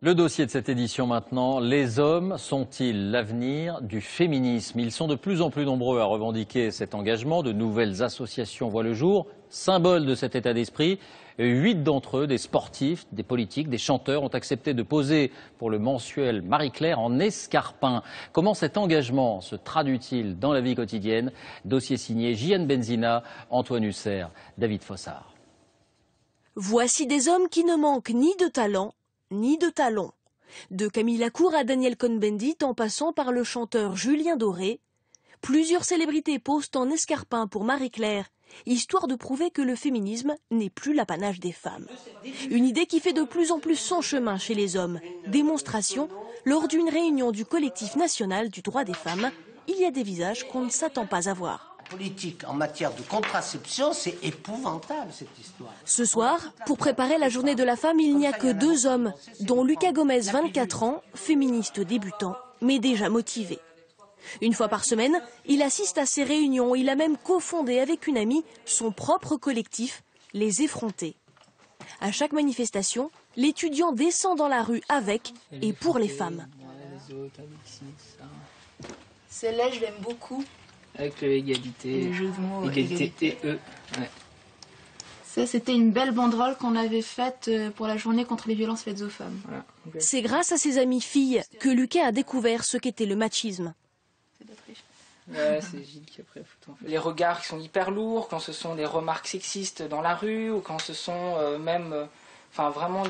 Le dossier de cette édition maintenant, les hommes sont-ils l'avenir du féminisme? Ils sont de plus en plus nombreux à revendiquer cet engagement. De nouvelles associations voient le jour, symbole de cet état d'esprit. 8 d'entre eux, des sportifs, des politiques, des chanteurs, ont accepté de poser pour le mensuel Marie-Claire en escarpin. Comment cet engagement se traduit-il dans la vie quotidienne? Dossier signé J.N. Benzina, Antoine Husser, David Fossard. Voici des hommes qui ne manquent ni de talent, ni de talons. De Camille Lacour à Daniel Cohn-Bendit en passant par le chanteur Julien Doré, plusieurs célébrités posent en escarpin pour Marie-Claire, histoire de prouver que le féminisme n'est plus l'apanage des femmes. Une idée qui fait de plus en plus son chemin chez les hommes. Démonstration lors d'une réunion du collectif national du droit des femmes. Il y a des visages qu'on ne s'attend pas à voir. Politique en matière de contraception, c'est épouvantable cette histoire. Ce soir, pour préparer la journée de la femme, il n'y a que 2 hommes, dont Lucas Gomez, 24 ans, féministe débutant, mais déjà motivé. Une fois par semaine, il assiste à ces réunions. Il a même cofondé avec une amie son propre collectif, Les Effrontés. À chaque manifestation, l'étudiant descend dans la rue avec et pour les femmes. Celle-là, je l'aime beaucoup. Avec l'égalité, égalité et eux. Ouais. Ça, c'était une belle banderole qu'on avait faite pour la journée contre les violences faites aux femmes. Voilà. Okay. C'est grâce à ses amies filles que Lucas a découvert ce qu'était le machisme. Ouais, c'est Gilles qui a pris la photo. En fait. Les regards qui sont hyper lourds, quand ce sont des remarques sexistes dans la rue, ou quand ce sont enfin vraiment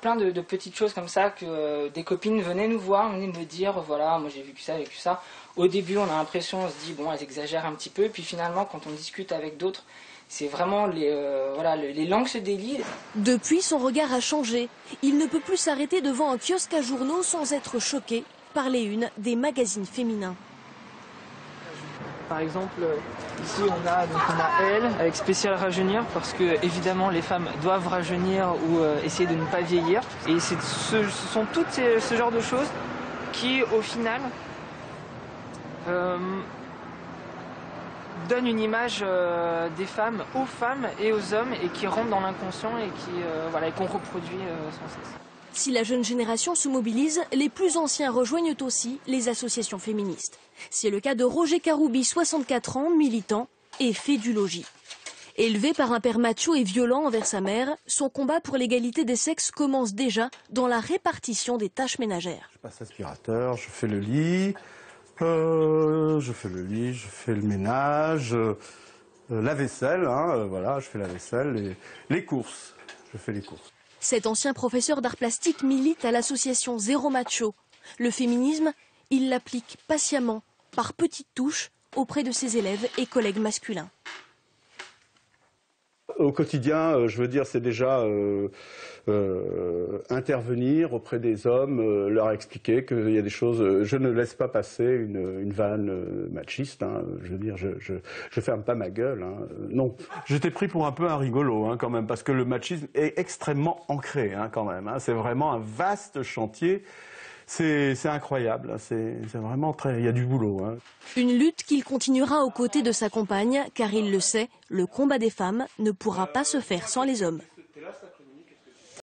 plein de petites choses comme ça que des copines venaient nous voir, venaient me dire, voilà, moi j'ai vécu ça. Au début, on a l'impression, on se dit, bon, elles exagèrent un petit peu, puis finalement, quand on discute avec d'autres, c'est vraiment les langues se délient. Depuis, son regard a changé. Il ne peut plus s'arrêter devant un kiosque à journaux sans être choqué par les unes des magazines féminins. Par exemple, ici on a Elle avec spécial rajeunir parce que évidemment les femmes doivent rajeunir ou essayer de ne pas vieillir. Et ce sont toutes ce genre de choses qui au final donnent une image des femmes aux femmes et aux hommes et qui rentrent dans l'inconscient et qu'on reproduit sans cesse. Si la jeune génération se mobilise, les plus anciens rejoignent aussi les associations féministes. C'est le cas de Roger Karoubi, 64 ans, militant et fait du logis. Élevé par un père macho et violent envers sa mère, son combat pour l'égalité des sexes commence déjà dans la répartition des tâches ménagères. Je passe aspirateur, je fais le lit, je fais le ménage, la vaisselle, voilà, je fais la vaisselle, les courses, je fais les courses. Cet ancien professeur d'art plastique milite à l'association Zéro Macho. Le féminisme, il l'applique patiemment, par petites touches, auprès de ses élèves et collègues masculins. Au quotidien, je veux dire, c'est déjà intervenir auprès des hommes, leur expliquer qu'il y a des choses. Je ne laisse pas passer une vanne machiste. Je veux dire, je ferme pas ma gueule. Non. J'étais pris pour un peu un rigolo, quand même, parce que le machisme est extrêmement ancré, quand même. C'est vraiment un vaste chantier. C'est incroyable, c'est vraiment très... Il y a du boulot. Une lutte qu'il continuera aux côtés de sa compagne, car il le sait, le combat des femmes ne pourra pas se faire sans les hommes.